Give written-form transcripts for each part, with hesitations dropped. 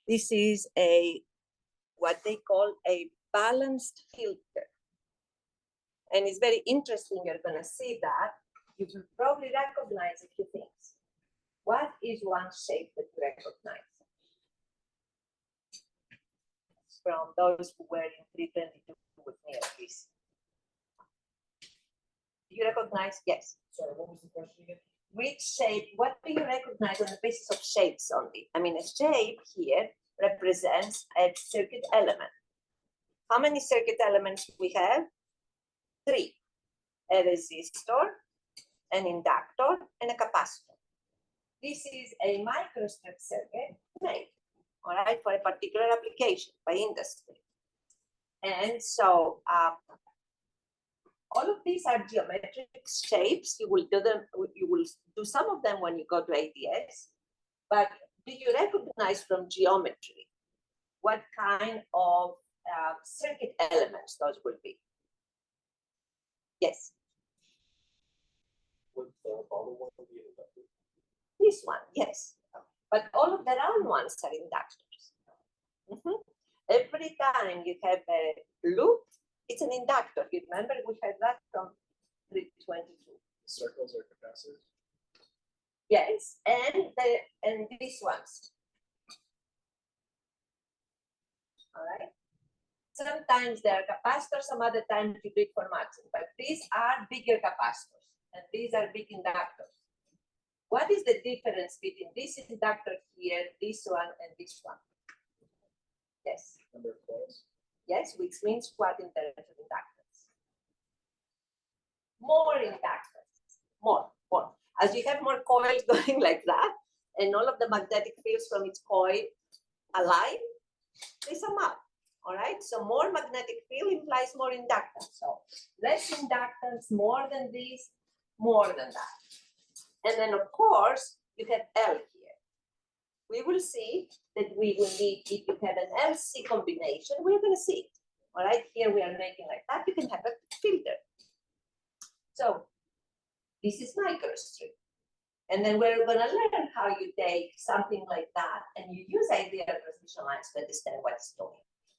This is what they call a balanced filter. And it's very interesting, you're gonna see that. You will probably recognize a few things. What is one shape that you recognize? From those who were in 322 with me at least. Do you recognize? Yes. Sorry, what was the question again? Which shape, what do you recognize on the basis of shapes only? I mean, a shape here represents a circuit element. How many circuit elements we have? 3. A resistor, an inductor, and a capacitor. This is a microstrip circuit made, all right, for a particular application by industry. And so all of these are geometric shapes. You will do them, you will do some of them when you go to ADS, but do you recognize from geometry what kind of circuit elements those will be? Yes. Would the bottom one be an inductor? This one, yes. But all of the round ones are inductors. Every time you have a loop, it's an inductor. You remember we had that from 322. Circles are capacitors? Yes, and these ones. All right. Sometimes they are capacitors, some other times you do it for matching, but these are bigger capacitors and these are big inductors. What is the difference between this inductor here, this one, and this one? Yes. Number of coils? Yes, which means what in terms of inductance? More inductance, more. As you have more coils going like that, and all of the magnetic fields from its coil align, they sum up. All right, so more magnetic field implies more inductance. So less inductance, more than this, more than that. And then of course, you have L here. We will see that we will need, if you have an LC combination, we're going to see it. All right, here we are making like that, you can have a filter. So this is microstrip. And then we're going to learn how you take something like that and you use ideal transmission lines to understand what's doing.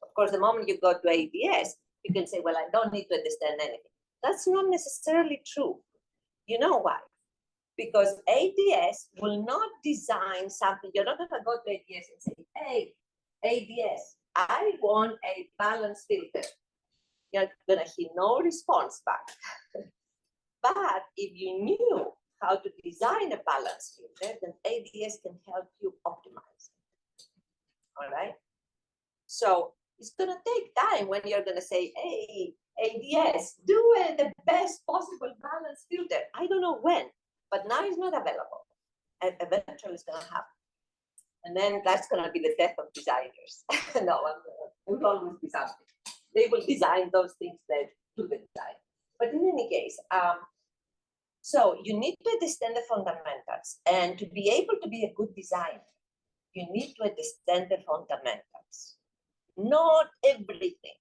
Of course, the moment you go to ADS, you can say, well, I don't need to understand anything. That's not necessarily true. You know why? Because ADS will not design something. You're not going to go to ADS and say, hey, ADS, I want a balanced filter. You're going to hear no response back. But if you knew how to design a balanced filter, then ADS can help you optimize it. All right? So it's going to take time when you're going to say, hey, ADS, do the best possible balanced filter. I don't know when, but now it's not available. And eventually it's going to happen. And then that's going to be the death of designers. No, it will always be something. They will design those things that do the design. But in any case, so you need to understand the fundamentals. And to be able to be a good designer, you need to understand the fundamentals. Not everything.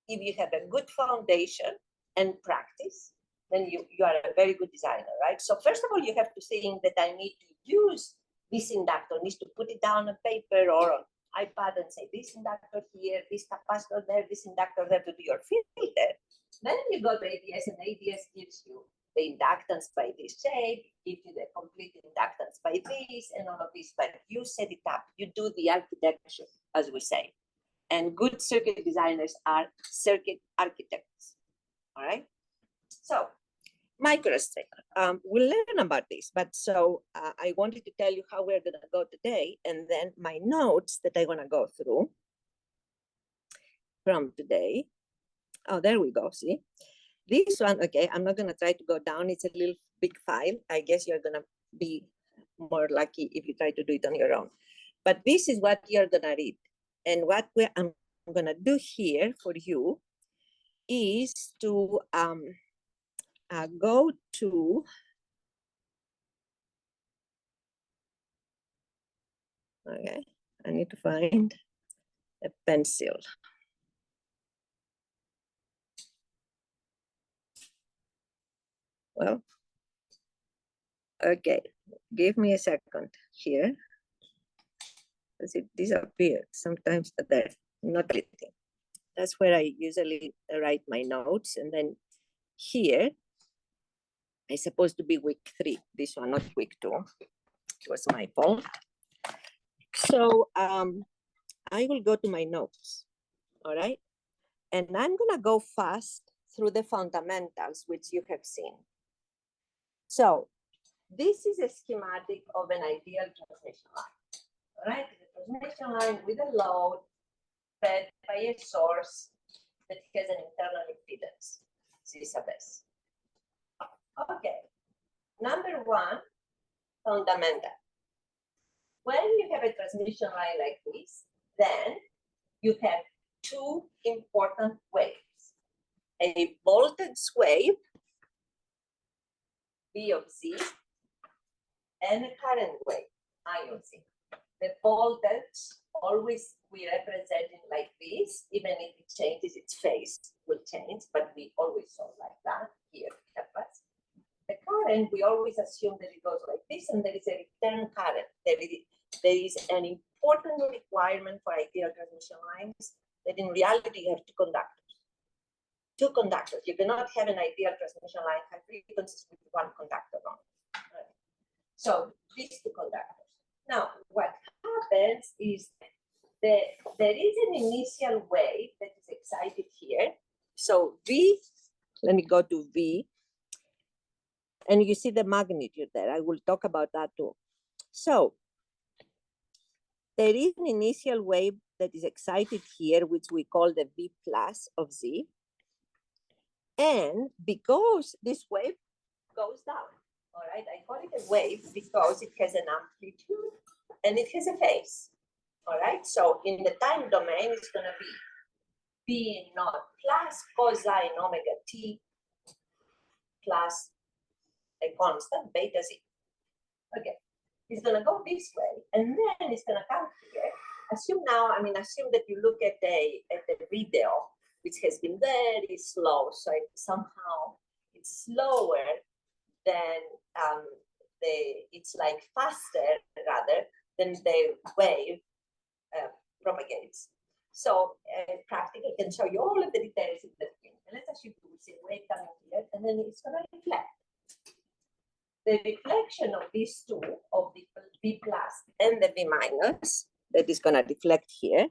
If you have a good foundation and practice, then you are a very good designer, right? So first of all, you have to think that I need to use this inductor, needs to put it down on paper or on iPad and say this inductor here, this capacitor there, this inductor there to do your filter. Then you go to ADS and ADS gives you the inductance by this shape, gives you the complete inductance by this and all of this, but you set it up, you do the architecture, as we say. And good circuit designers are circuit architects, all right? So, microstrip, we'll learn about this, but so I wanted to tell you how we're gonna go today and then my notes that I wanna go through from today. Oh, there we go, see? This one, okay, I'm not gonna try to go down, it's a little big file. I guess you're gonna be more lucky if you try to do it on your own. But this is what you're gonna read. And what I'm gonna do here for you is to go to okay, I need to find a pencil. Well, okay, give me a second here. because it disappeared sometimes, but there, not everything. That's where I usually write my notes. And then here, it's supposed to be week 3. This one, not week 2. It was my fault. So I will go to my notes, all right? And I'm gonna go fast through the fundamentals, which you have seen. So this is a schematic of an ideal transmission line, all right? The transmission line with a load fed by a source that has an internal impedance, C sub S. Okay, number 1, fundamental. When you have a transmission line like this, then you have 2 important waves. A voltage wave, V of Z, and a current wave, I of Z. The voltage always we represent it like this, even if it changes, its phase will change, but we always saw like that here. The current, we always assume that it goes like this, and there is a return current. There is an important requirement for ideal transmission lines that in reality you have 2 conductors. 2 conductors. You cannot have an ideal transmission line high frequencies with 1 conductor only. Right. So these 2 conductors. Now, what happens is that there is an initial wave that is excited here. So V, let me go to V. And you see the magnitude there. I will talk about that too. So there is an initial wave that is excited here, which we call the V plus of Z. And because this wave goes down, all right, I call it a wave because it has an amplitude and it has a phase, all right? So in the time domain, it's gonna be V naught plus cosine omega t plus a constant beta Z. Okay, it's gonna go this way, and then it's gonna come here. Assume that you look at the video, which has been very slow, so somehow it's slower than it's like faster rather than the wave propagates. So practically can show you all of the details in the thing. And let's assume you see a wave coming here, and then it's gonna reflect. The reflection of these 2, of the V plus and the V minus, that is gonna reflect here,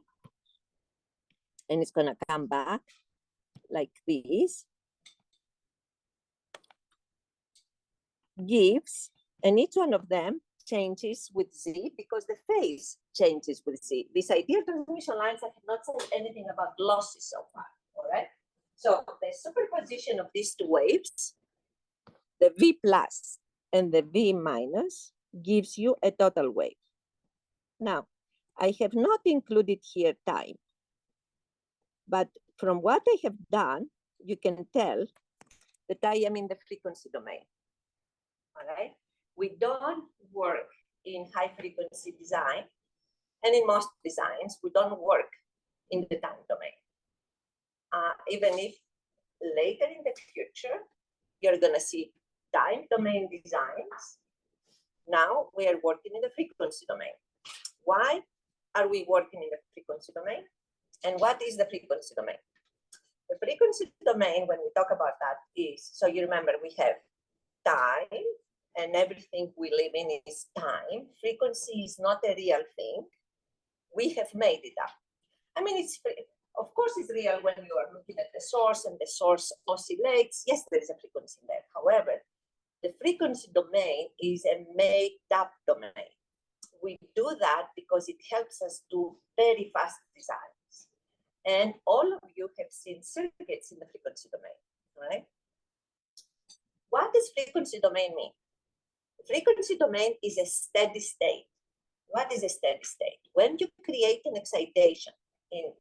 and it's gonna come back like this, gives, and each one of them changes with Z because the phase changes with Z. These ideal transmission lines, I have not said anything about losses so far, all right? So the superposition of these 2 waves, the V plus and the V minus, gives you a total wave. Now, I have not included here time, but from what I have done, you can tell that I am in the frequency domain, all right? We don't work in high frequency design, and in most designs, we don't work in the time domain. Even if later in the future, you're gonna see time domain designs, now we are working in the frequency domain. Why are we working in the frequency domain? And what is the frequency domain? The frequency domain, when we talk about that, is, so you remember we have time, and everything we live in is time. Frequency is not a real thing. We have made it up. I mean, of course it's real when you are looking at the source and the source oscillates. Yes, there is a frequency there. However, the frequency domain is a made up domain. We do that because it helps us do very fast designs. And all of you have seen circuits in the frequency domain, right? What does frequency domain mean? Frequency domain is a steady state. What is a steady state? When you create an excitation in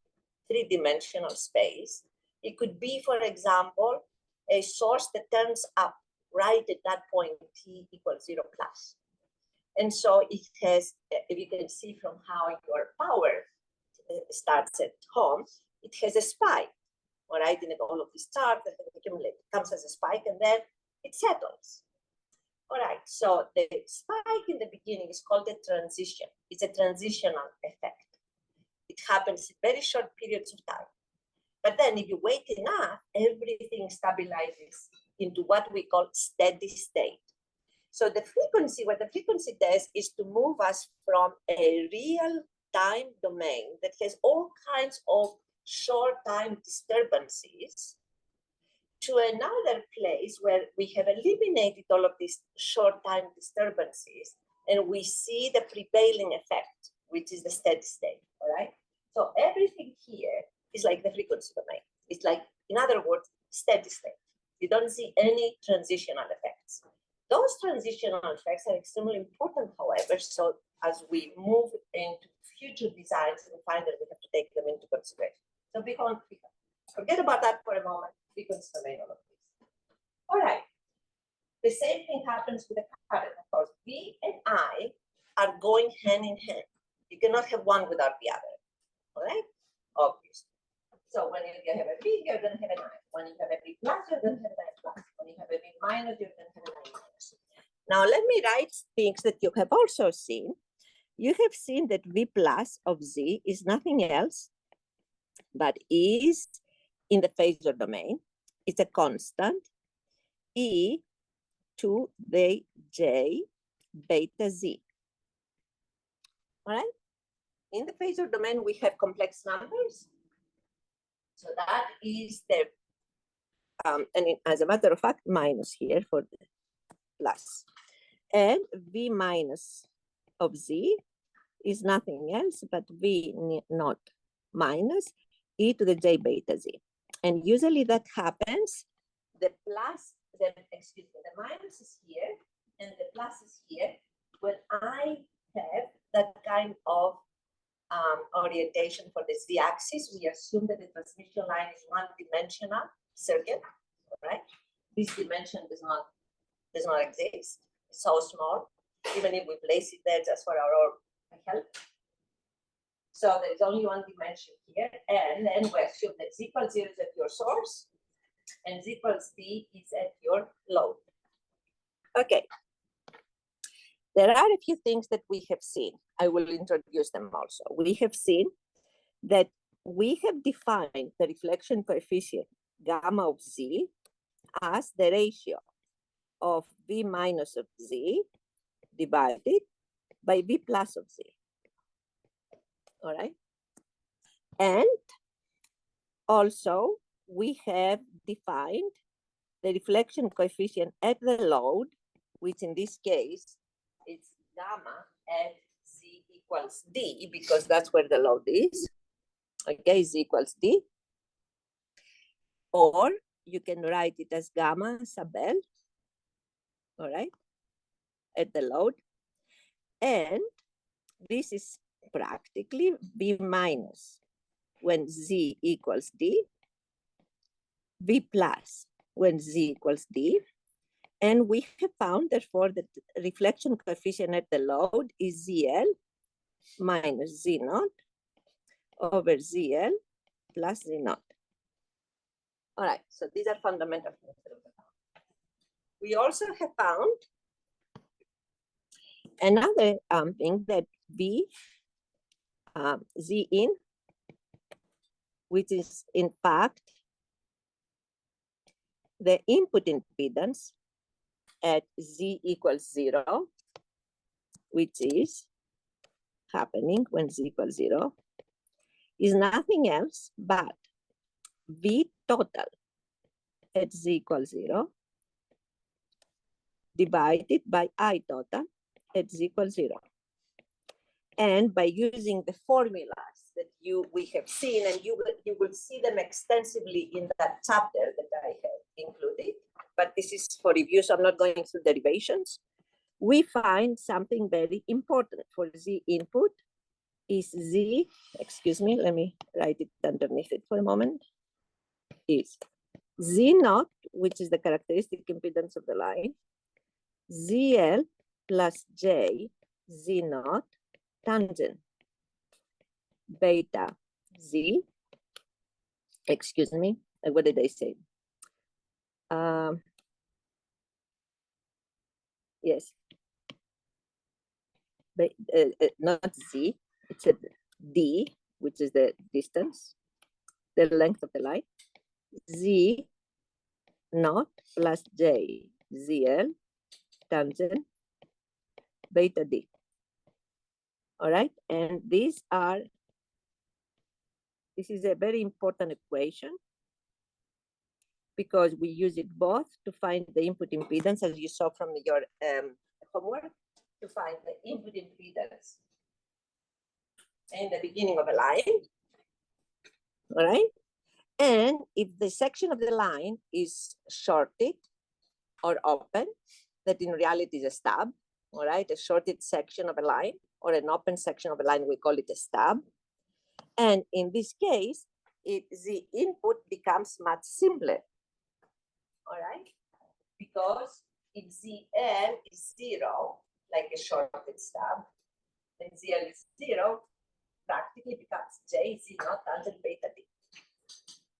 3-dimensional space, it could be, for example, a source that turns up right at that point t equals 0 plus. And so it has, if you can see from how your power starts at home, it has a spike, all right? And all of this charge that accumulates comes as a spike, and then it settles. All right, so the spike in the beginning is called a transition. It's a transitional effect. It happens in very short periods of time. But then if you wait enough, everything stabilizes into what we call steady state. So the frequency, what the frequency does is to move us from a real time domain that has all kinds of short time disturbances to another place where we have eliminated all of these short time disturbances and we see the prevailing effect, which is the steady state, all right? So everything here is like the frequency domain. It's like, in other words, steady state. You don't see any transitional effects. Those transitional effects are extremely important, however, so as we move into future designs, we find that we have to take them into consideration. So forget about that for a moment. Frequency domain, all of this. All right. The same thing happens with the current. Of course, V and I are going hand in hand. You cannot have one without the other. All right? Obviously. So when you have a V, you're going to have an I. When you have a V plus, you're going to have an I plus. When you have a V minus, you're going to have an I minus. Now let me write things that you have also seen. You have seen that V plus of Z is nothing else but is in the phasor domain. It's a constant e to the j beta z. All right? In the phasor domain, we have complex numbers. So that is the, as a matter of fact, minus here for the plus. And V minus of Z is nothing else but V naught minus e to the j beta z. And usually that happens, the minus is here and the plus is here when I have that kind of orientation for the z-axis. We assume that the transmission line is one-dimensional circuit, right? This dimension does not exist. It's so small, even if we place it there just for our own help. So there's only one dimension here, and then we assume that z equals 0 is at your source, and z equals d is at your load. Okay. There are a few things that we have seen. I will introduce them also. We have seen that we have defined the reflection coefficient gamma of z as the ratio of v minus of z divided by v plus of z. All right. And also we have defined the reflection coefficient at the load, which in this case is gamma at z equals d, because that's where the load is. Okay, z equals d. Or you can write it as gamma sub L, all right, at the load. And this is practically v minus when z equals d, v plus when z equals d. And we have found, therefore, that the reflection coefficient at the load is ZL minus Z naught over ZL plus Z naught. All right, so these are fundamental things. We also have found another thing, that V Z in, which is in fact the input impedance at Z equals 0, which is happening when Z equals 0, is nothing else but V total at Z equals 0 divided by I total at Z equals 0. And by using the formulas that we have seen, and you will see them extensively in that chapter that I have included, but this is for review, so I'm not going through derivations. We find something very important for Z input is Z, excuse me, let me write it underneath it for a moment, is Z naught, which is the characteristic impedance of the line, ZL plus J Z naught tangent beta Z, excuse me, what did I say? Yes. But, not Z, it's a D, which is the distance, the length of the line. Z naught plus J ZL tangent beta D. All right, and this is a very important equation because we use it both to find the input impedance, as you saw from your homework, to find the input impedance in the beginning of a line, all right? And if the section of the line is shorted or open, that in reality is a stub, all right? A shorted section of a line or an open section of a line, we call it a stub. And in this case, the input becomes much simpler, all right? Because if ZL is 0, like a shorted stub, then ZL is 0, practically becomes J Z naught tangent beta D.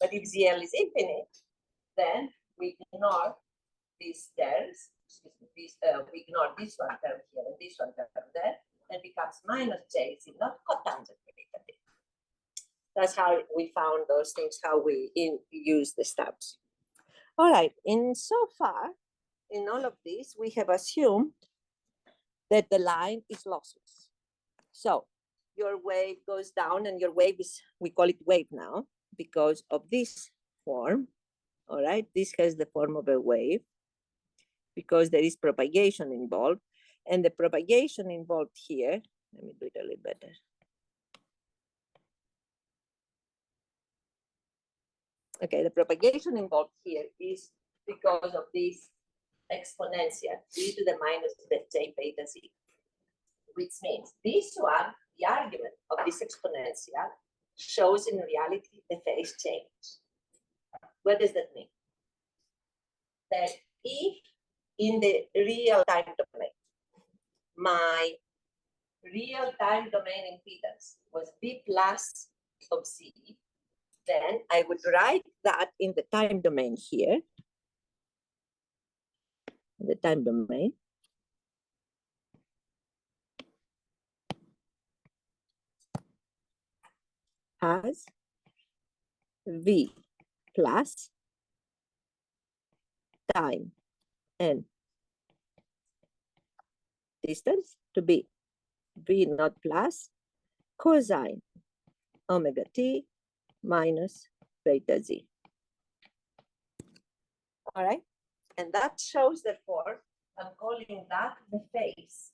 But if ZL is infinite, then we ignore these terms, we ignore this one term here and this one term there, and becomes minus J Z naught cotangent beta D. That's how we found those things, how we use the stubs. All right, and so far, in all of this, we have assumed that the line is lossless. So your wave goes down and your wave is, we call it wave now, because of this form, all right? This has the form of a wave because there is propagation involved. And the propagation involved here, let me do it a little better. Okay, the propagation involved here is because of this exponential e to the minus the j beta z, which means this one, the argument of this exponential, shows in reality the phase change. What does that mean? That if in the real time domain, my real time domain impedance was B plus of Z, then I would write that in the time domain here, the time domain, as V plus time and distance to be V naught plus cosine omega t minus beta z. All right, and that shows, therefore, I'm calling that the phase.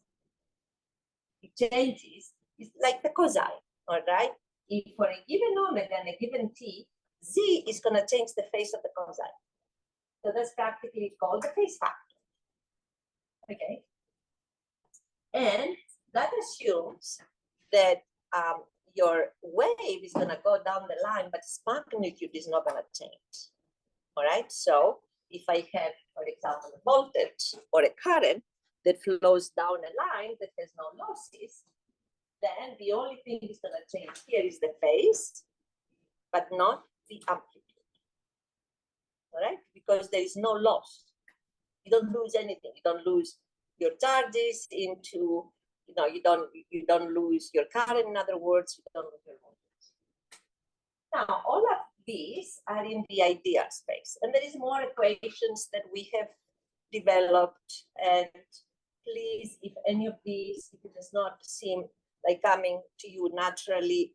It changes, it's like the cosine, all right? If for a given omega and a given t, z is going to change the phase of the cosine. So that's practically called the phase factor. Okay. And that assumes that your wave is going to go down the line, but its magnitude is not going to change. All right. So if I have, for example, a voltage or a current that flows down a line that has no losses, then the only thing that's going to change here is the phase, but not the amplitude. All right, because there is no loss. You don't lose anything. You don't lose your charges into, you don't lose your current. In other words, you don't lose your voltage. Now, all of these are in the ideal space, and there is more equations that we have developed. And please, if any of these, if it does not seem like coming to you naturally,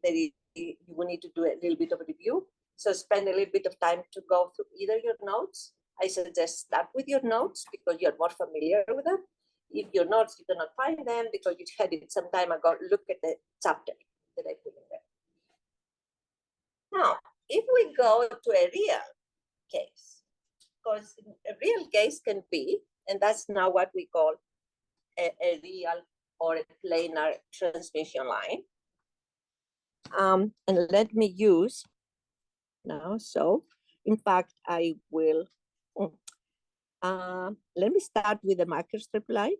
you will need to do a little bit of a review. So spend a little bit of time to go through either your notes. I suggest start with your notes because you're more familiar with them. If your notes, you cannot find them because you had it some time ago, look at the chapter that I put in there. Now, if we go to a real case, because a real case can be, and that's now what we call a real or a planar transmission line. And let me use now, so in fact, I will, let me start with the marker strip line.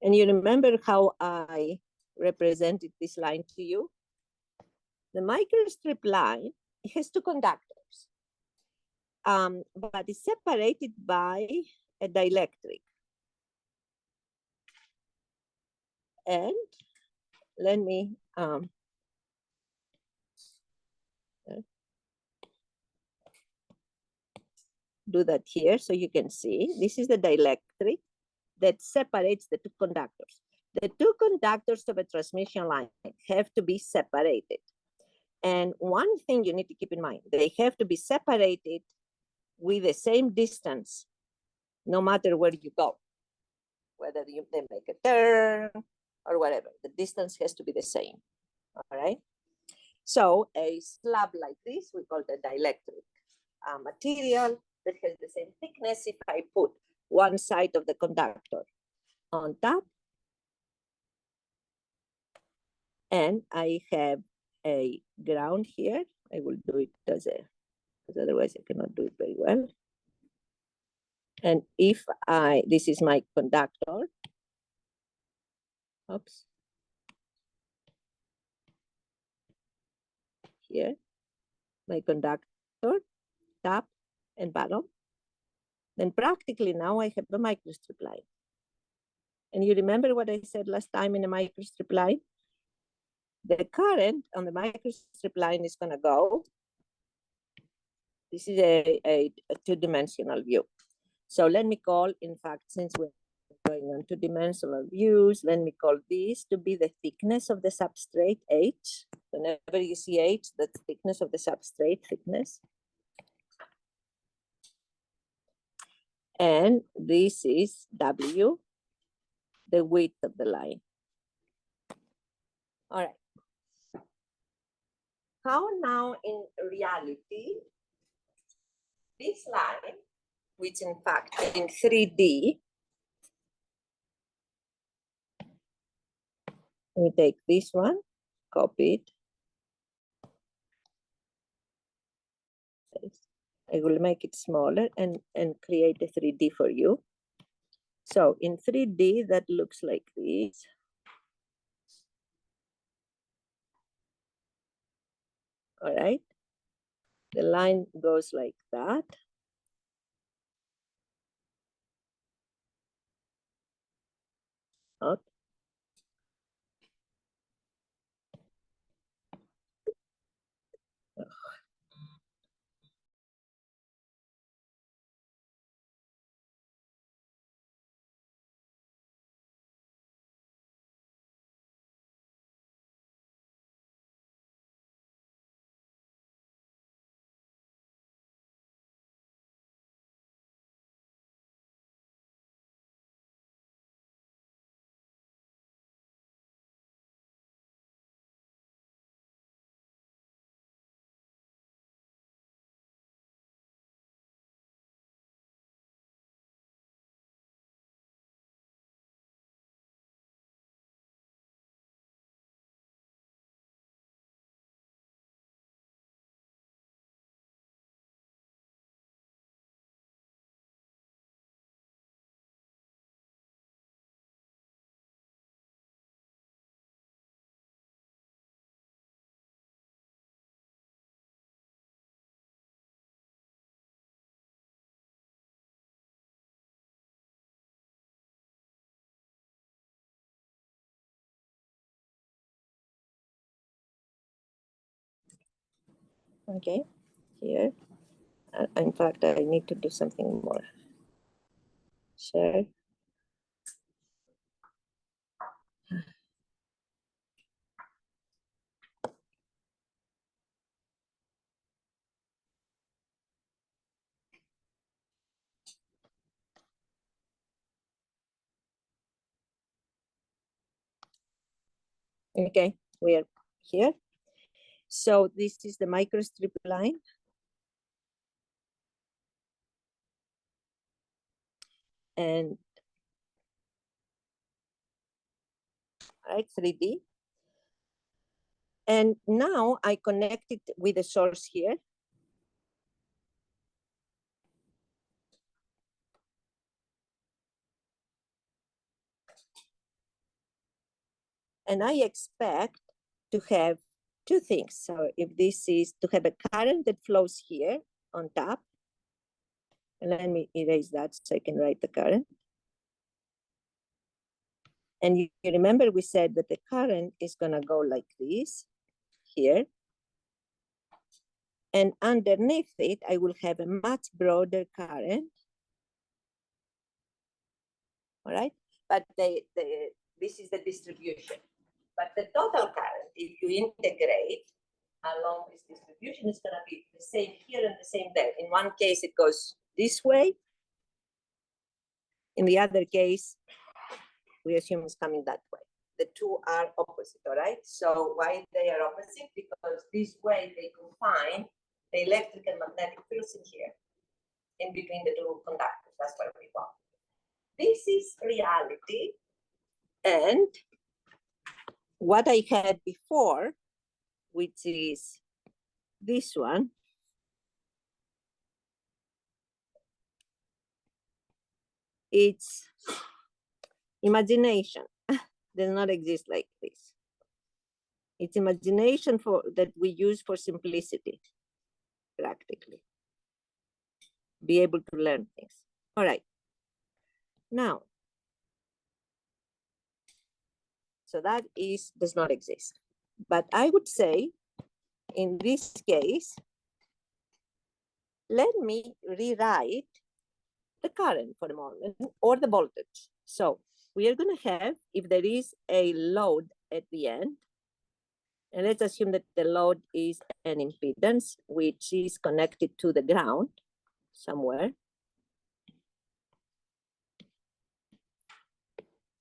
And you remember how I represented this line to you? The microstrip line, it has two conductors, but it's separated by a dielectric. And let me do that here so you can see. This is the dielectric that separates the two conductors. The two conductors of a transmission line have to be separated. And one thing you need to keep in mind, they have to be separated with the same distance, no matter where you go, whether they make a turn or whatever, the distance has to be the same, all right? So a slab like this, we call the dielectric material that has the same thickness. If I put one side of the conductor on top, and I have a ground here, I will do it as a, because otherwise I cannot do it very well. And if this is my conductor, oops, here, my conductor, top and bottom, then practically now I have a microstrip line. And you remember what I said last time in a microstrip line? The current on the microstrip line is gonna go. This is a two-dimensional view. So let me call, in fact, since we're going on two-dimensional views, let me call this to be the thickness of the substrate, H. Whenever you see H, that's the thickness of the substrate, thickness. And this is W, the width of the line. All right. How now in reality, this line, which in fact in 3D, we take this one, copy it. I will make it smaller and create a 3D for you. So in 3D, that looks like this. All right. The line goes like that. Okay. Okay, here. In fact, I need to do something more. Share. Okay, we are here. So this is the microstrip line. And right, 3D. And now I connect it with the source here. And I expect to have two things. So if this is to have a current that flows here on top, and let me erase that so I can write the current. And you remember we said that the current is gonna go like this here. And underneath it, I will have a much broader current. All right, but this is the distribution. But the total current, if you integrate along this distribution, is gonna be the same here and the same there. In one case, it goes this way. In the other case, we assume it's coming that way. The two are opposite, all right? So why they are opposite? Because this way they confine the electric and magnetic fields in here, in between the two conductors. That's what we want. This is reality. And what I had before, which is this one, it's imagination. Does not exist like this. It's imagination that we use for simplicity, practically. Be able to learn things. All right. Now, so that does not exist. But I would say, in this case, let me rewrite the current for a moment, or the voltage. So we are going to have, if there is a load at the end, and let's assume that the load is an impedance, which is connected to the ground somewhere.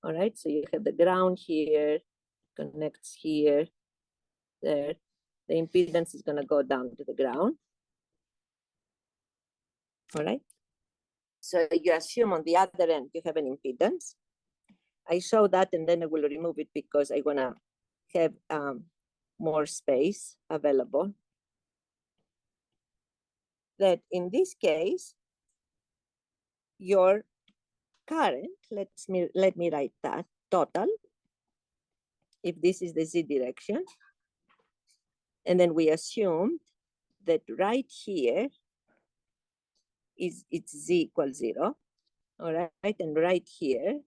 All right, so you have the ground here, connects here, there. The impedance is going to go down to the ground. All right. So you assume on the other end, you have an impedance. I show that and then I will remove it because I want to have more space available. That in this case, your current, let me write that, total, if this is the z direction. And then we assume that right here it's z equals 0. All right, and right here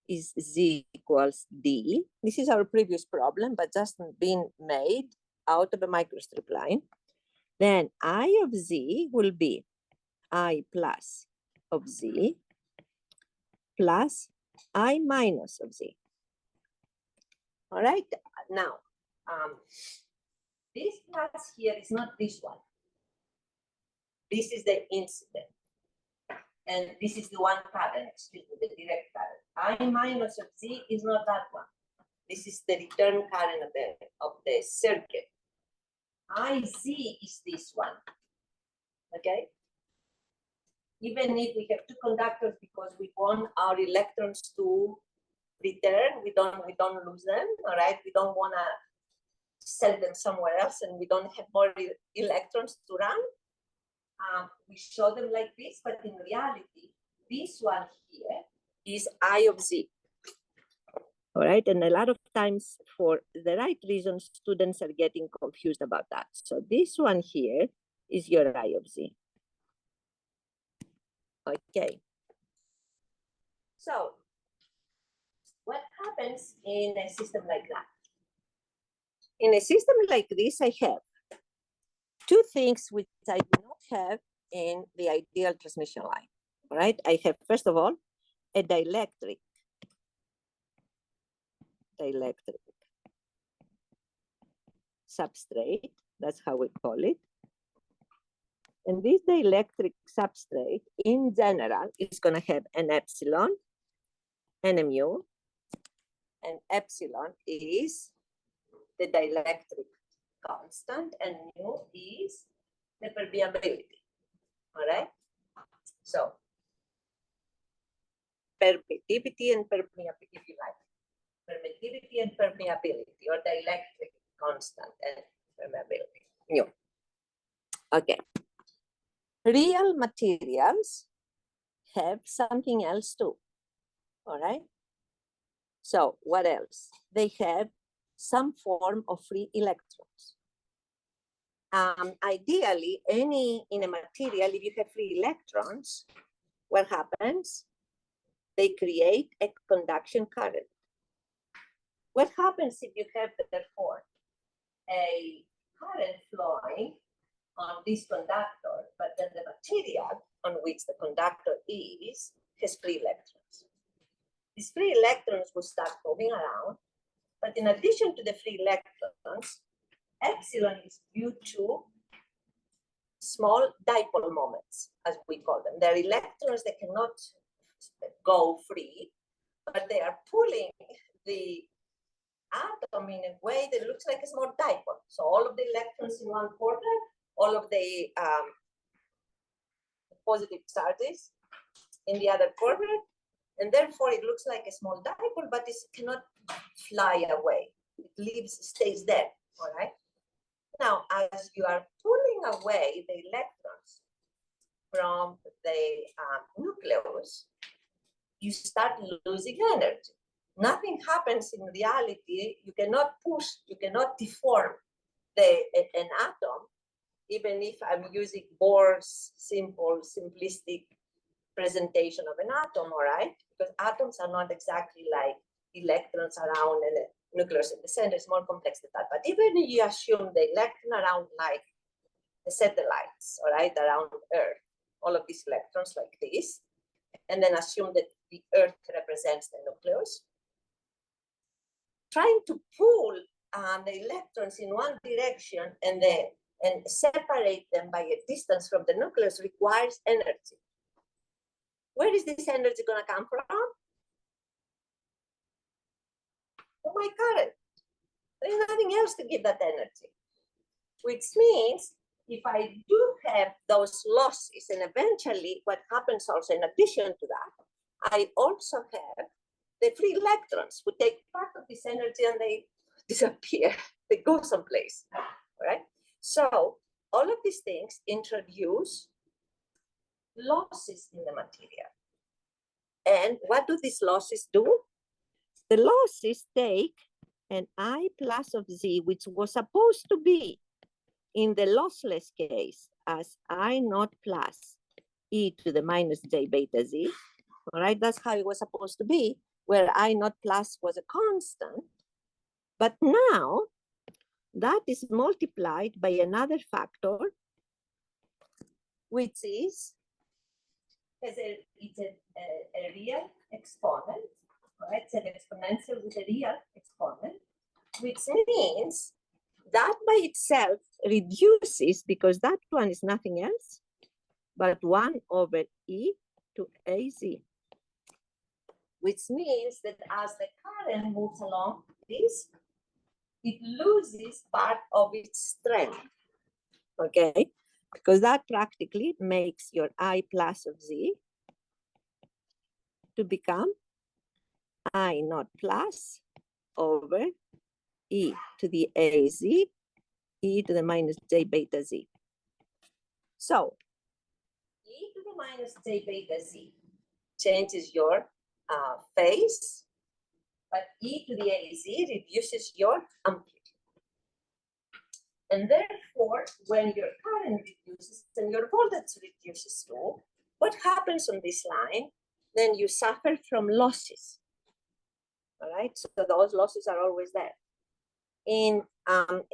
is z equals d. This is our previous problem, but just been made out of a microstrip line. Then I of z will be I plus of z plus I minus of z. All right, now, this plus here is not this one. This is the incident. And this is the one current, excuse me, the direct current. I minus of z is not that one. This is the return current of the circuit. IZ is this one. Okay? Even if we have two conductors because we want our electrons to return, we don't lose them, all right? We don't want to send them somewhere else and we don't have more electrons to run. We show them like this, but in reality, this one here is I of z. All right, and a lot of times for the right reasons, students are getting confused about that. So this one here is your I of z. Okay. So what happens in a system like that? In a system like this, I have two things which I do not have in the ideal transmission line. All right, I have, first of all, a dielectric substrate, that's how we call it. And this dielectric substrate, in general, is going to have an epsilon and a mu. And epsilon is the dielectric constant, and mu is the permeability. All right? So, permittivity and permeability, if you like. Permittivity and permeability, or dielectric constant and permeability, mu. Okay. Real materials have something else too. All right. So what else? They have some form of free electrons. Ideally, in a material, if you have free electrons, what happens? They create a conduction current. What happens if you have, therefore, a current flowing on this conductor, but then the material on which the conductor is has free electrons? These free electrons will start moving around, but in addition to the free electrons, epsilon is due to small dipole moments, as we call them. They're electrons that cannot go free, but they are pulling the atom in a way that looks like a small dipole. So all of the electrons in one corner, all of the positive charges in the other corner, and therefore it looks like a small dipole, but it cannot fly away. It stays there, all right? Now, as you are pulling away the electrons from the nucleus, you start losing energy. Nothing happens in reality. You cannot push, you cannot deform an atom, even if I'm using Bohr's simplistic presentation of an atom, all right? Because atoms are not exactly like electrons around and a nucleus in the center. It's more complex than that. But even if you assume the electron around like the satellites, all right, around Earth, all of these electrons like this, and then assume that the Earth represents the nucleus, trying to pull the electrons in one direction and separate them by a distance from the nucleus requires energy. Where is this energy going to come from? Oh, my current. There is nothing else to give that energy. Which means if I do have those losses, and eventually what happens also in addition to that, I also have the free electrons who take part of this energy and they disappear. They go someplace, right? So all of these things introduce losses in the material. And what do these losses do? The losses take an I plus of Z, which was supposed to be in the lossless case as I naught plus E to the minus J beta Z. All right, that's how it was supposed to be, where I naught plus was a constant. But now that is multiplied by another factor, which is it's a real exponent, right? It's an exponential with a real exponent, which means that by itself reduces, because that one is nothing else but 1 over E to AZ, which means that as the current moves along this, it loses part of its strength, okay? Because that practically makes your I plus of Z to become I naught plus over E to the AZ, E to the minus J beta Z. So E to the minus J beta Z changes your phase, but E to the AZ reduces your amplitude. And therefore, when your current reduces and your voltage reduces too, what happens on this line? Then you suffer from losses. All right, so those losses are always there. In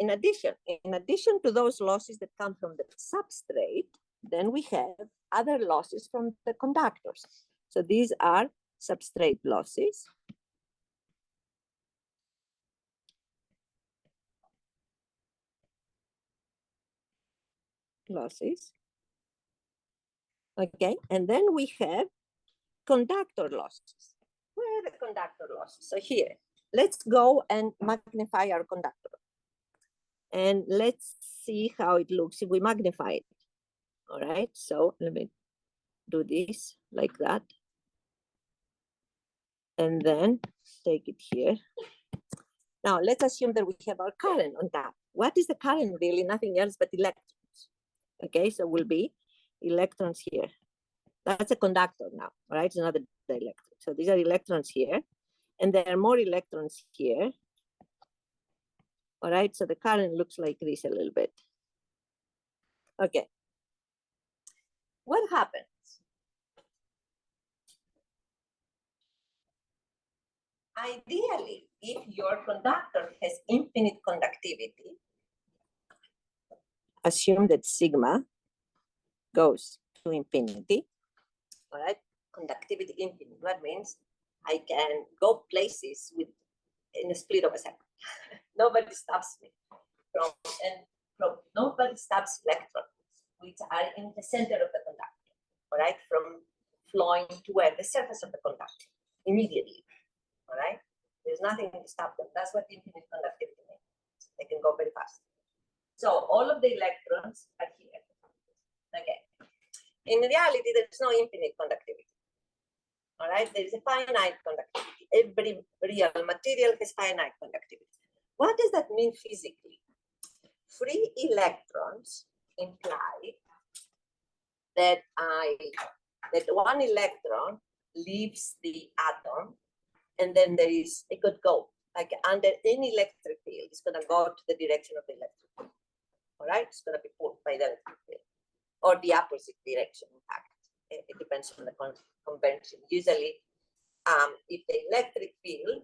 addition to those losses that come from the substrate, then we have other losses from the conductors. So these are substrate losses. Okay, and then we have conductor losses. Where are the conductor losses? So here, let's go and magnify our conductor. And let's see how it looks if we magnify it. All right, so let me do this like that. And then take it here. Now let's assume that we have our current on top. What is the current really? Nothing else but electrons. Okay, so will be electrons here. That's a conductor now, right? It's another dielectric. So these are electrons here, and there are more electrons here. All right, so the current looks like this a little bit. Okay. What happens? Ideally, if your conductor has infinite conductivity, assume that sigma goes to infinity, all right? Conductivity infinite, what means I can go places with in a split of a second. Nobody stops me nobody stops electrons, which are in the center of the conductor, all right? From flowing to where the surface of the conductor immediately, all right? There's nothing to stop them. That's what infinite conductivity means. They can go very fast. So all of the electrons are here. Okay. In reality, there's no infinite conductivity. All right, there is a finite conductivity. Every real material has finite conductivity. What does that mean physically? Free electrons imply that that one electron leaves the atom, and then it could go like under any electric field. It's going to go to the direction of the electric field. All right, it's going to be pulled by the electric field, or the opposite direction. In fact, it depends on the convention. Usually, if the electric field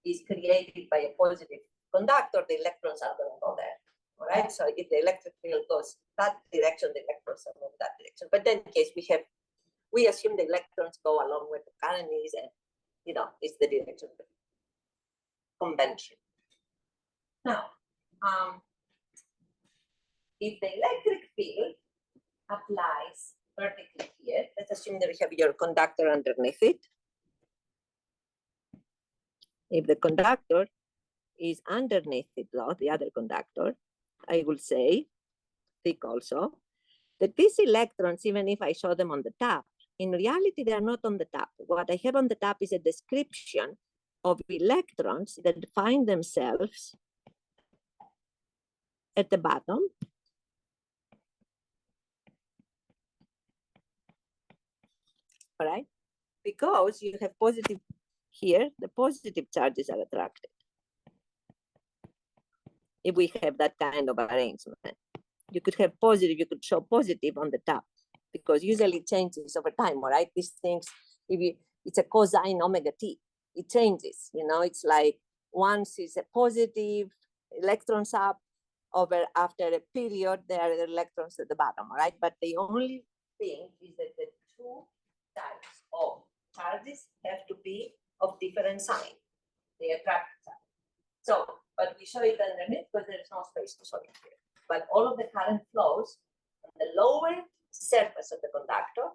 is created by a positive conductor, the electrons are going to go there. All right. So if the electric field goes that direction, the electrons are moving that direction. But then, in case we assume the electrons go along with the current is, and it's the direction of the convention. Now, if the electric field applies vertically here, let's assume that we have your conductor underneath it. If the conductor is underneath it, though, the other conductor, I will say, think also, that these electrons, even if I show them on the top, in reality, they are not on the top. What I have on the top is a description of electrons that find themselves at the bottom. All right? Because you have positive here, the positive charges are attracted. If we have that kind of arrangement, you could have positive, you could show positive on the top, because usually it changes over time, all right? These things, it's a cosine omega t, it changes, it's like once it's a positive, electrons up, over after a period, there are the electrons at the bottom, all right? But the only thing is that the two types of charges have to be of different sign, the attracted sign. So, but we show it underneath because there is no space to show it here. But all of the current flows on the lower surface of the conductor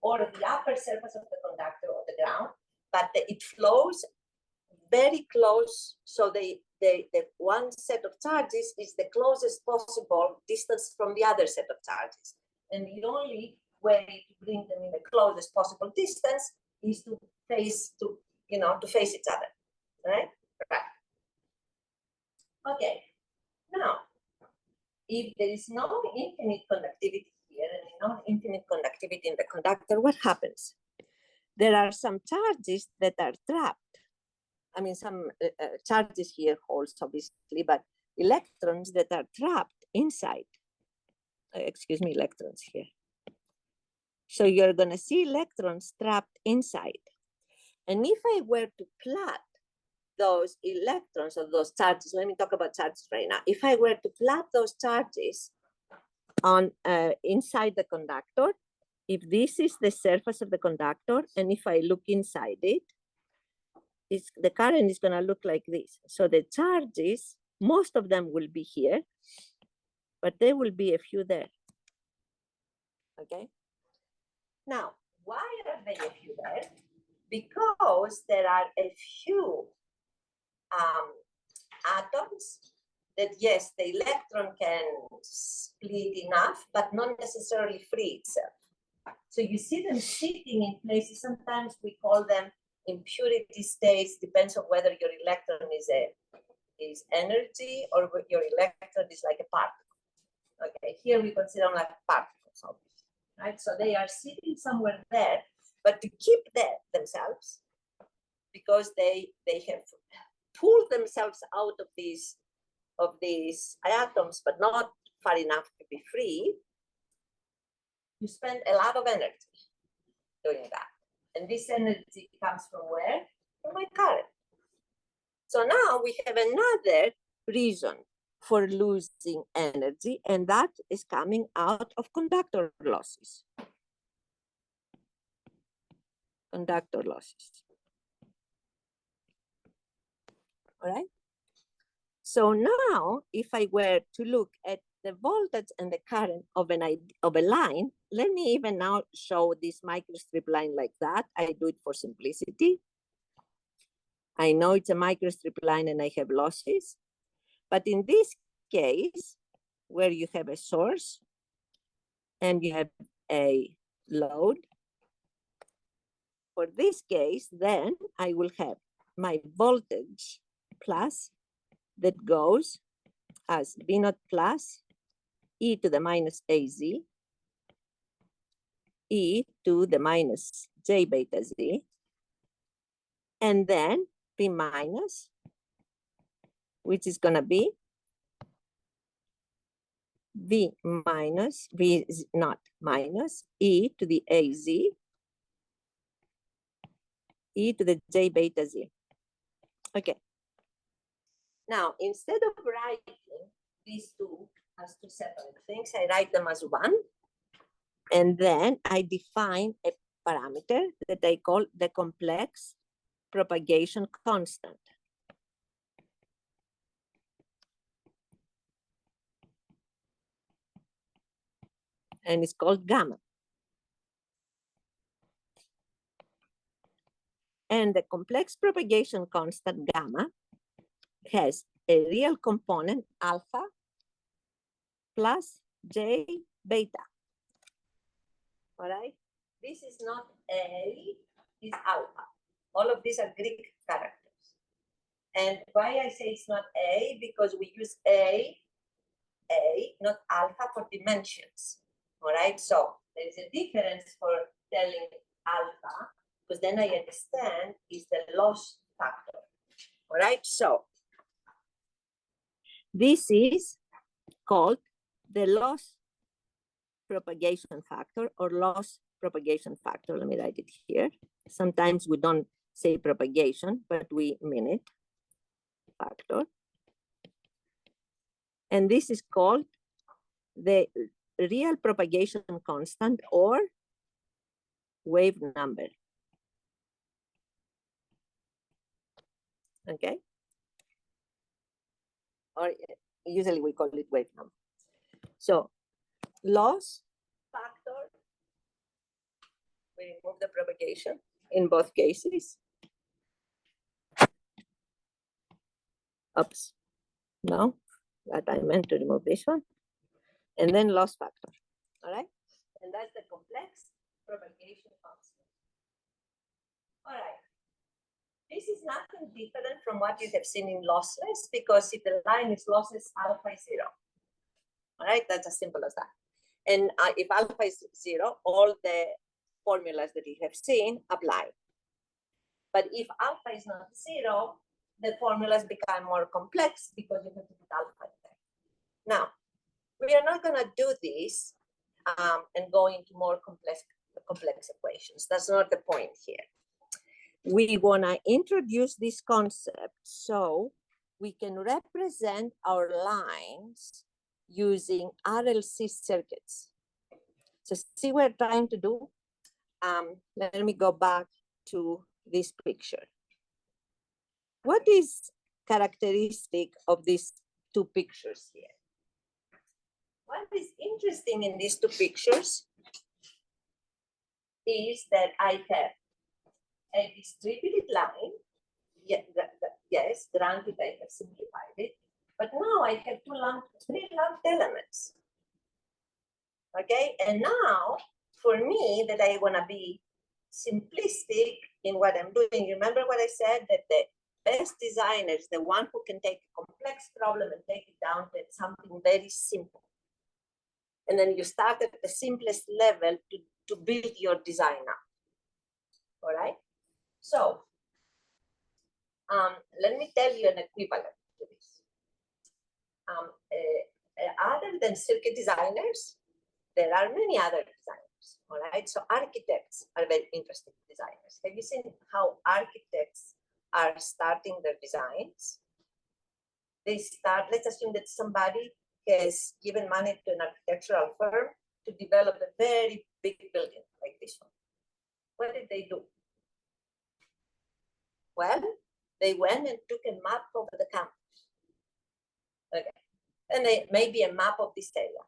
or the upper surface of the conductor or the ground, but it flows very close. So the one set of charges is the closest possible distance from the other set of charges. And the only way to bring them in the closest possible distance is to face each other, right? Right. Okay. Now, if there is no infinite conductivity here and no infinite conductivity in the conductor, what happens? There are some charges that are trapped. I mean, some charges here, holes, obviously, but electrons that are trapped inside. Electrons here. So you're going to see electrons trapped inside. And if I were to plot those electrons or those charges, let me talk about charges right now. If I were to plot those charges on inside the conductor, if this is the surface of the conductor, and if I look inside it, the current is going to look like this. So the charges, most of them will be here, but there will be a few there. Okay. Now, why are there a few there? Because there are a few atoms that, yes, the electron can split enough, but not necessarily free itself. So you see them sitting in places. Sometimes we call them impurity states. Depends on whether your electron is energy or your electron is like a particle. Okay, here we consider them like particles, obviously, right? So they are sitting somewhere there, but to keep themselves, because they have pulled themselves out of this of these atoms, but not far enough to be free, you spend a lot of energy doing that. And this energy comes from where? From my current. So now we have another reason for losing energy, and that is coming out of conductor losses. Conductor losses. All right. So now, if I were to look at the voltage and the current of a line, let me even now show this microstrip line like that. I do it for simplicity. I know it's a microstrip line and I have losses, but in this case, where you have a source and you have a load, for this case, then I will have my voltage plus that goes as V naught plus e to the minus AZ, e to the minus J beta Z, and then V minus, which is gonna be V minus, V naught minus e to the AZ, e to the J beta Z. Okay. Now, instead of writing these two as two separate things, I write them as one. And then I define a parameter that I call the complex propagation constant. And it's called gamma. And the complex propagation constant gamma has a real component alpha plus J beta. All right? This is not A, this is alpha. All of these are Greek characters. And why I say it's not A, because we use A, not alpha for dimensions. All right, so there is a difference for telling alpha, because then I understand is the loss factor. All right, so this is called the loss propagation factor or loss propagation factor. Let me write it here. Sometimes we don't say propagation, but we mean it, factor. And this is called the real propagation constant or wave number. Okay? Or usually we call it wave number. So loss factor, we remove the propagation in both cases. Oops, no, that I meant to remove this one. And then loss factor, all right? And that's the complex propagation constant. All right. This is nothing different from what you have seen in lossless, because if the line is lossless, alpha is 0. All right, that's as simple as that. And if alpha is 0, all the formulas that you have seen apply. But if alpha is not 0, the formulas become more complex because you have to put alpha there. Now, we are not going to do this and go into more complex equations. That's not the point here. We want to introduce this concept so we can represent our lines using RLC circuits. So see what we're trying to do? Let me go back to this picture. What is characteristic of these two pictures here? What is interesting in these two pictures is that I have a distributed line. Yes, granted I have simplified it, but now I have three lumped elements. Okay, and now for me that I want to be simplistic in what I'm doing, remember what I said, that the best designer is the one who can take a complex problem and take it down to something very simple. And then you start at the simplest level to build your design up. All right? So, let me tell you an equivalent to this. other than circuit designers, there are many other designers, all right? So architects are very interesting designers. Have you seen how architects are starting their designs? They start, let's assume that somebody has given money to an architectural firm to develop a very big building like this one. What did they do? Well, they went and took a map of the campus. Okay. And they maybe a map of this area,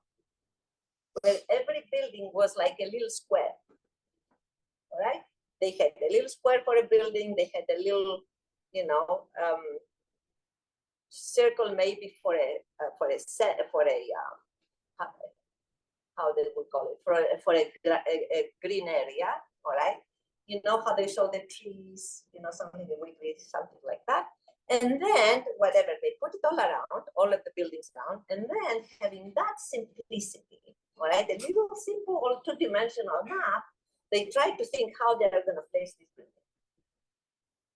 where every building was like a little square. All right. They had a little square for a building. They had a little, circle maybe for a how they would call it, for a green area. All right. You know how they show the trees, something something like that. And then whatever, they put it all around, all of the buildings around, and then having that simplicity, all right, a little simple two-dimensional map, they try to think how they're going to place this building.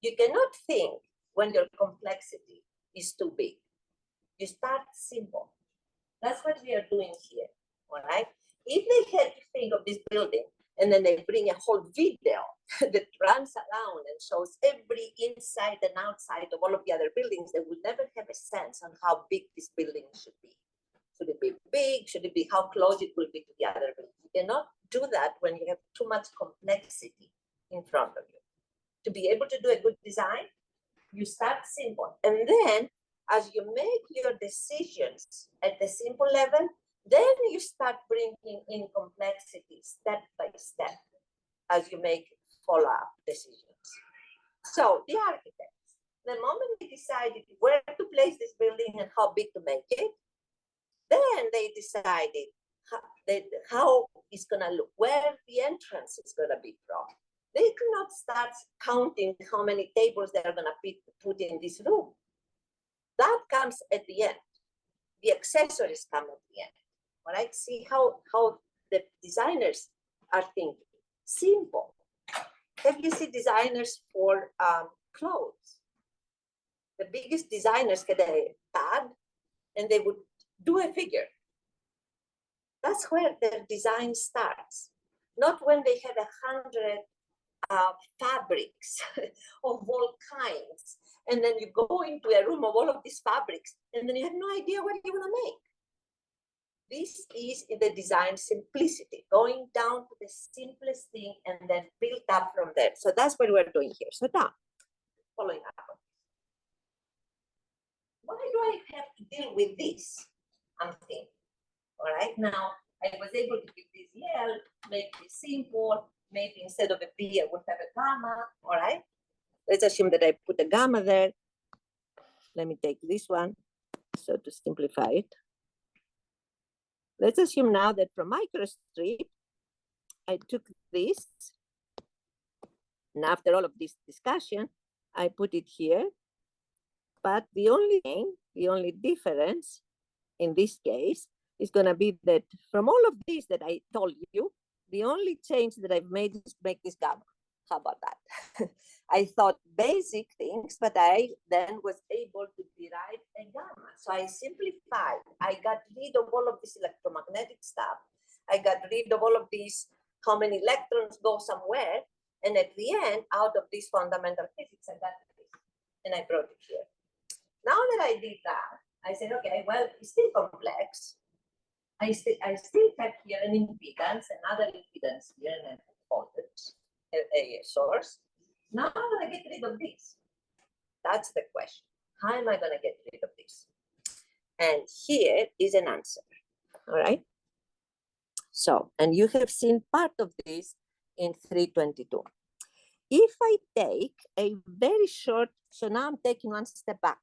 You cannot think when your complexity is too big. You start simple. That's what we are doing here, all right? If they had to think of this building, and then they bring a whole video that runs around and shows every inside and outside of all of the other buildings, they will never have a sense on how big this building should be. Should it be big? Should it be how close it will be to the other building? You cannot do that when you have too much complexity in front of you. To be able to do a good design, you start simple. And then as you make your decisions at the simple level, then you start bringing in complexity step by step as you make follow-up decisions. So the architects, the moment they decided where to place this building and how big to make it, then they decided how it's going to look, where the entrance is going to be from. They cannot start counting how many tables they're going to put in this room. That comes at the end. The accessories come at the end. All right, see how the designers are thinking. Simple. Have you seen designers for clothes? The biggest designers had a pad and they would do a figure. That's where their design starts. Not when they have 100 fabrics of all kinds. And then you go into a room of all of these fabrics and then you have no idea what you want to make. This is in the design simplicity, going down to the simplest thing and then build up from there. So that's what we're doing here. So now, following up. Why do I have to deal with this? I'm thinking. All right, now I was able to give this yell, make it simple. Maybe instead of a B, I would have a gamma. All right, let's assume that I put a gamma there. Let me take this one. So to simplify it. Let's assume now that from microstrip, I took this, and after all of this discussion, I put it here. But the only difference in this case is going to be that from all of this that I told you, the only change that I've made is make this gamma. How about that? I thought basic things, but I then was able to derive a gamma. So I simplified. I got rid of all of this electromagnetic stuff. I got rid of all of these, how many electrons go somewhere. And at the end, out of this fundamental physics, I got this. And I brought it here. Now that I did that, I said, okay, well, it's still complex. I still have here an impedance, another impedance here, and a voltage, a source. Now I'm going to get rid of this. That's the question. How am I going to get rid of this? And here is an answer. All right. So, and you have seen part of this in 322. If I take a very short, so now I'm taking one step back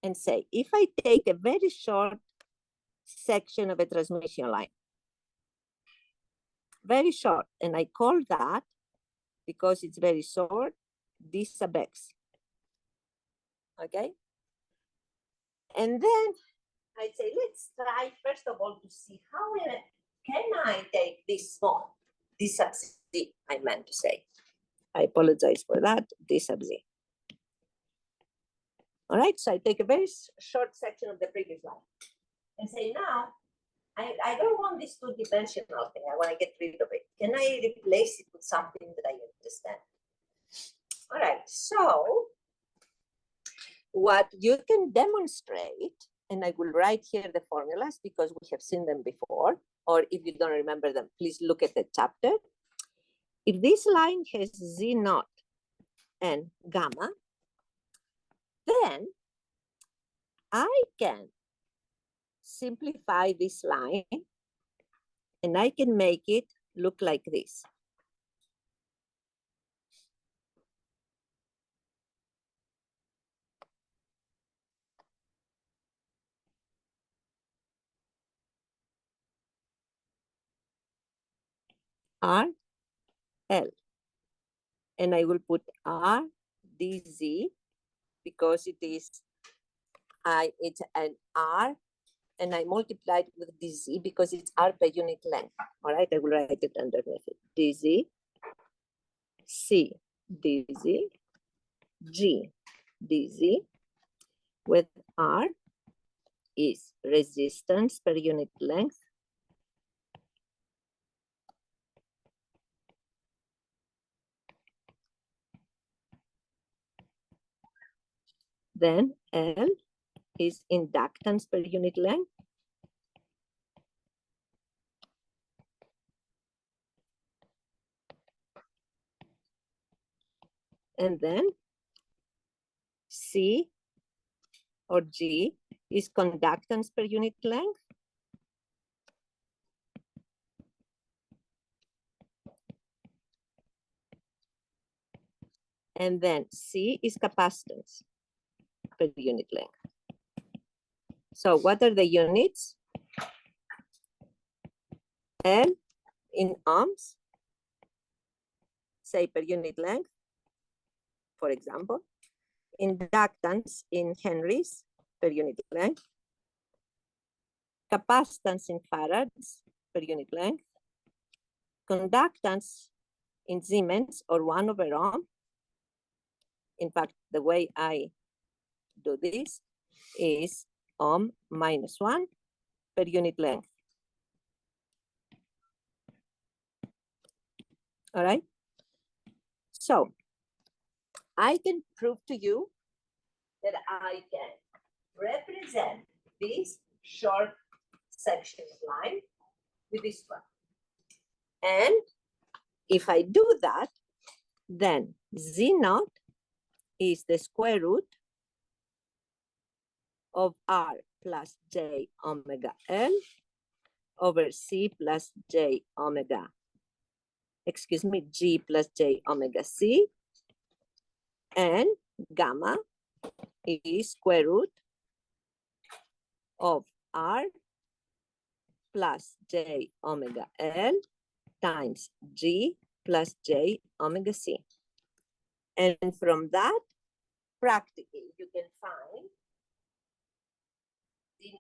and say, if I take a very short section of a transmission line, very short, and I call that, because it's very short, D sub x. Okay? And then I say, let's try first of all to see how can I take this small, D sub z, I meant to say. I apologize for that, D sub z. All right, so I take a very short section of the previous line. and say, now, I don't want this two-dimensional thing. I want to get rid of it. Can I replace it with something that I understand? All right, so what you can demonstrate, and I will write here the formulas because we have seen them before, or if you don't remember them, please look at the chapter. If this line has Z naught and gamma, then I can simplify this line and I can make it look like this. R, L. And I will put R, DZ because it's an R, and I multiplied with DZ because it's R per unit length. All right, I will write it underneath it. DZ, C, DZ, G, DZ, with R is resistance per unit length. Then L is inductance per unit length. And then C or G is conductance per unit length. And then C is capacitance per unit length. So what are the units? L in ohms, say per unit length, for example. Inductance in henries per unit length. Capacitance in farads per unit length. Conductance in Siemens or 1 over ohm. In fact, the way I do this is ohm minus 1 per unit length. All right. So I can prove to you that I can represent this short section line with this one. And if I do that, then Z naught is the square root of R plus J omega L over C plus J omega, excuse me, G plus J omega C, and gamma is square root of R plus J omega L times G plus J omega C. And from that, practically, you can find the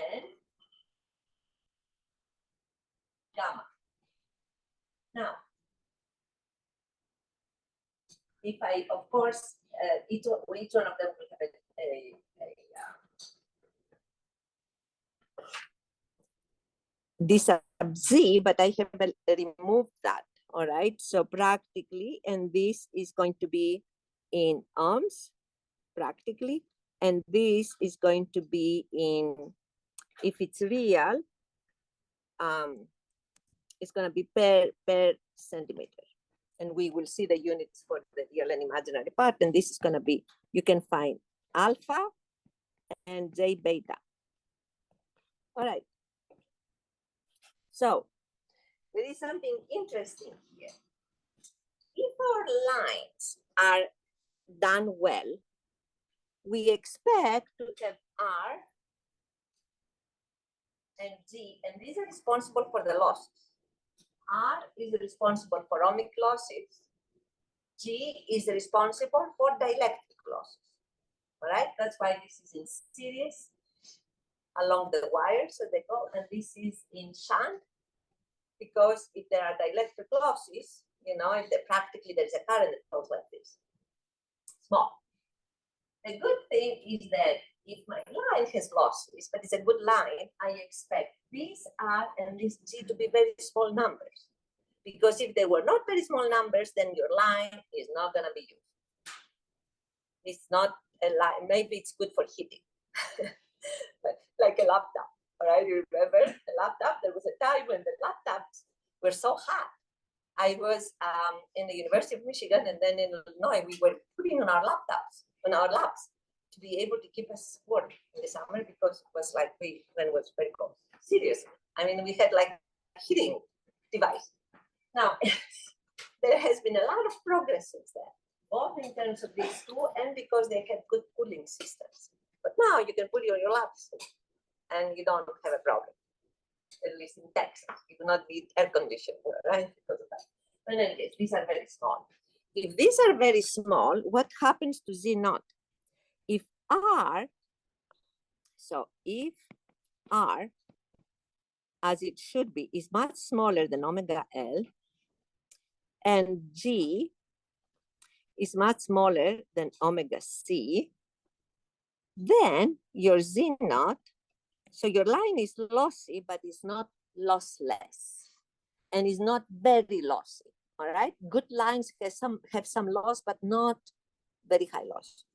and gamma. Now, if I, of course, each one of them will have this sub Z, but I have removed that. All right, so practically, and this is going to be in ohms, practically, and this is going to be in, if it's real, it's going to be per centimeter. And we will see the units for the real and imaginary part. And this is going to be, you can find alpha and J beta. All right. So there is something interesting here. If our lines are done well, we expect to have R and G, and these are responsible for the losses. R is responsible for ohmic losses. G is responsible for dielectric losses. All right, that's why this is in series along the wire, so they go, and this is in shunt, because if there are dielectric losses, you know, if practically there's a current that goes like this, small. The good thing is that if my line has losses, but it's a good line, I expect this R and this G to be very small numbers. Because if they were not very small numbers, then your line is not going to be used. It's not a line, maybe it's good for heating, but like a laptop. All right, you remember the laptop? There was a time when the laptops were so hot. I was in the University of Michigan, and then in Illinois, we were putting on our laptops, on our labs, to be able to keep us warm in the summer because it was like when it was very cold. Seriously, I mean, we had like a heating device. Now, there has been a lot of progress since then, both in terms of these two and because they have good cooling systems. But now you can put it on your labs and you don't have a problem. At least in Texas, you do not need air conditioning, right? Because of that. But in any case, these are very small. If these are very small, what happens to Z naught? If R, so if R, as it should be, is much smaller than omega L, and G is much smaller than omega C, then your Z naught, so your line is lossy, but it's not lossless, and is not very lossy. All right, good lines have some loss, but not very high loss.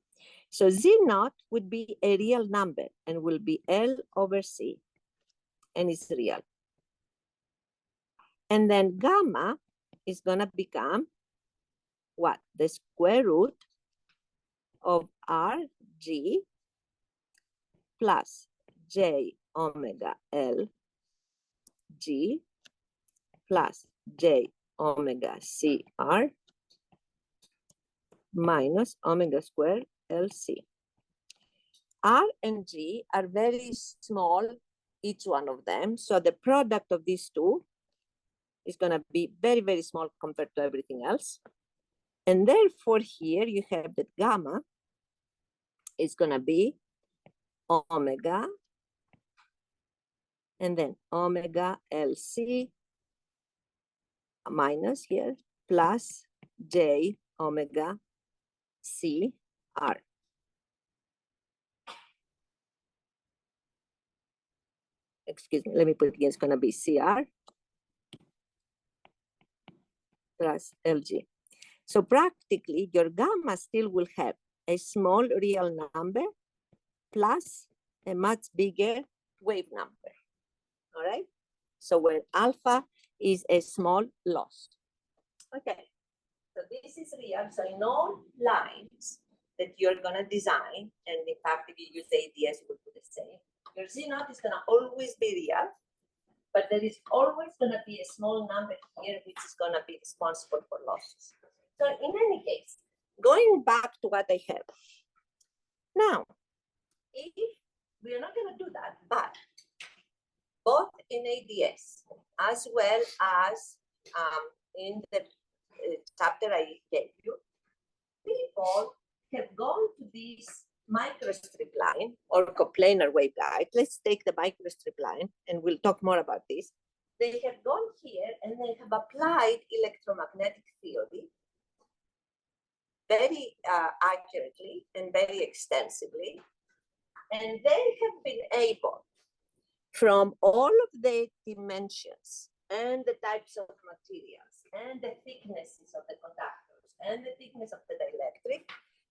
So Z naught would be a real number and will be L over C, and it's real. And then gamma is gonna become what? The square root of RG plus J omega L G plus J omega CR minus omega squared LC. R and G are very small, each one of them. So the product of these two is going to be very, very small compared to everything else. And therefore here you have that gamma is going to be omega and then omega LC minus here plus J omega CR. Excuse me, let me put it again, it's gonna be CR plus LG. So practically your gamma still will have a small real number plus a much bigger wave number, all right? So when alpha is a small loss. Okay, so this is real. So in all lines that you're gonna design, and in fact, if you use ADS, we'll do the same. Your Z naught is gonna always be real, but there is always gonna be a small number here which is gonna be responsible for losses. So in any case, going back to what I have. Now, if we're not gonna do that, but both in ADS as well as in the chapter I gave you, people have gone to this microstrip line or coplanar waveguide. Let's take the microstrip line and we'll talk more about this. They have gone here and they have applied electromagnetic theory very accurately and very extensively. And they have been able, from all of the dimensions and the types of materials and the thicknesses of the conductors and the thickness of the dielectric,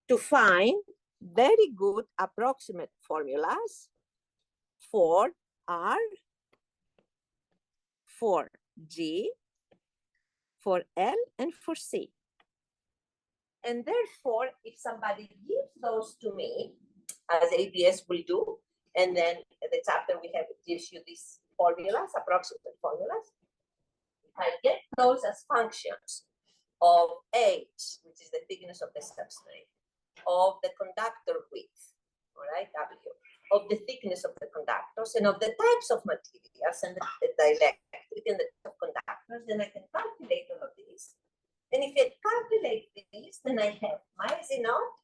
to find very good approximate formulas for R, for G, for L, and for C. And therefore, if somebody gives those to me, as ADS will do, and then the chapter we have gives you these formulas, approximate formulas, I get those as functions of H, which is the thickness of the substrate, of the conductor width, all right, W, of the thickness of the conductors, and of the types of materials and the dielectric and the type of conductors, then I can calculate all of these. And if I calculate these, then I have my Z naught,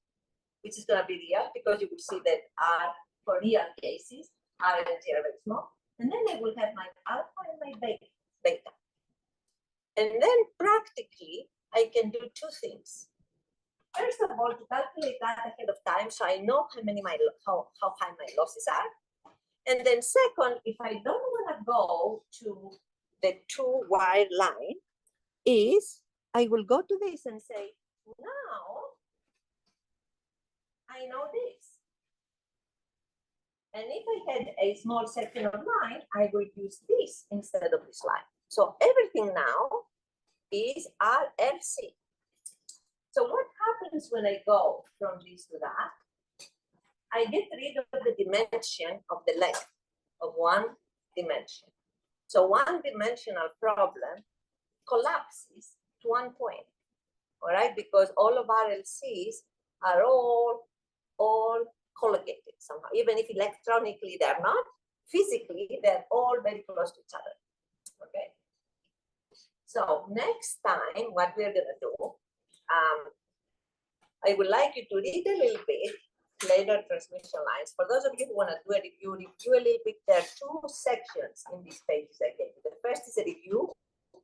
which is going to be real, because you will see that R, for real cases, R and G are very small. And then I will have my alpha and my beta. And then practically, I can do two things. first of all, to calculate that ahead of time, so I know how high my losses are. And then second, if I don't want to go to the 2-wire line, is I will go to this and say, now I know this. And if I had a small section of line, I would use this instead of this line. So everything now is RLC. So what happens when I go from this to that? I get rid of the dimension of the length of one dimension. So one dimensional problem collapses to one point, all right? Because all of RLCs are all collocated somehow. Even if electronically they're not, physically they're all very close to each other, okay? So next time, what we're gonna do, I would like you to read a little bit planar transmission lines. For those of you who wanna do a review a little bit. There are two sections in these pages I gave you. The first is a review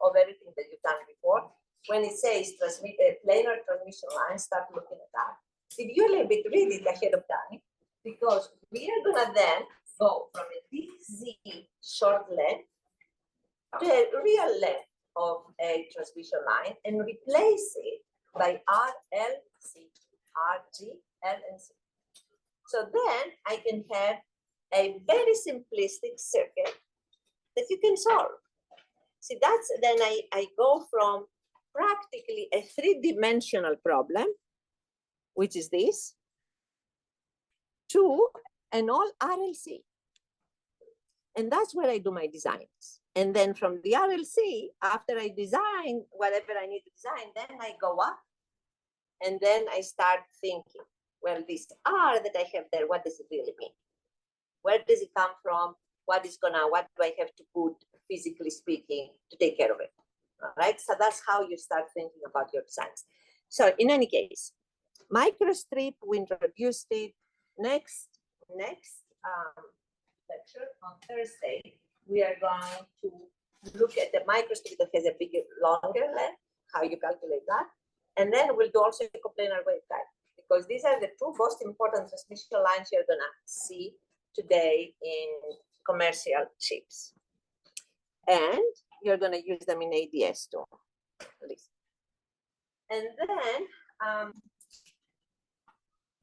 of everything that you've done before. When it says planar transmission lines, start looking at that. Review a little bit, read it ahead of time, because we are gonna then go from a DZ short length to a real length of a transmission line and replace it by RLC, RG, L, and C. So then I can have a very simplistic circuit that you can solve. See, that's then I go from practically a three-dimensional problem, which is this, to an all RLC. And that's where I do my designs. And then from the RLC, after I design whatever I need to design, then I go up and then I start thinking, well, this R that I have there, what does it really mean? Where does it come from? What do I have to put, physically speaking, to take care of it? All right, so that's how you start thinking about your designs. So in any case, microstrip, we introduced it. Next lecture on Thursday, we are going to look at the microstrip that has a bigger, longer length, how you calculate that. And then we'll do also coplanar waveguide, because these are the two most important transmission lines you're gonna see today in commercial chips. And you're gonna use them in ADS too, at least. And then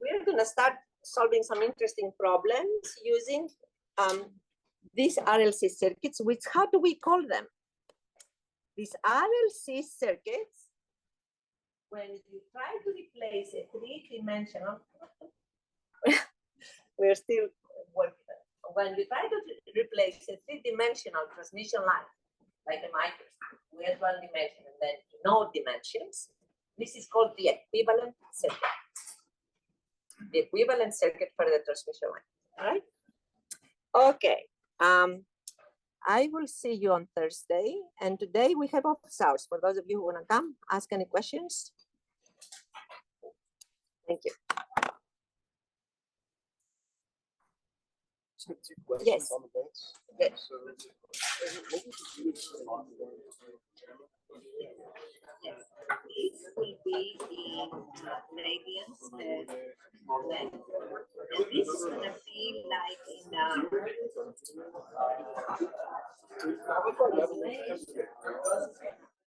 we're gonna start solving some interesting problems using these RLC circuits, which, how do we call them? These RLC circuits, when you try to replace a three-dimensional, we're still working on it. When you try to replace a three-dimensional transmission line, like a microstrip, with one dimension and then no dimensions, this is called the equivalent circuit. The equivalent circuit for the transmission line, all right? Okay, I will see you on Thursday, and today we have office hours. For those of you who wanna come, ask any questions. Thank you. So 2 questions Yes. on the base. Yes. So, what was the units on the- Yes, this will be in radians length. And this is gonna be like in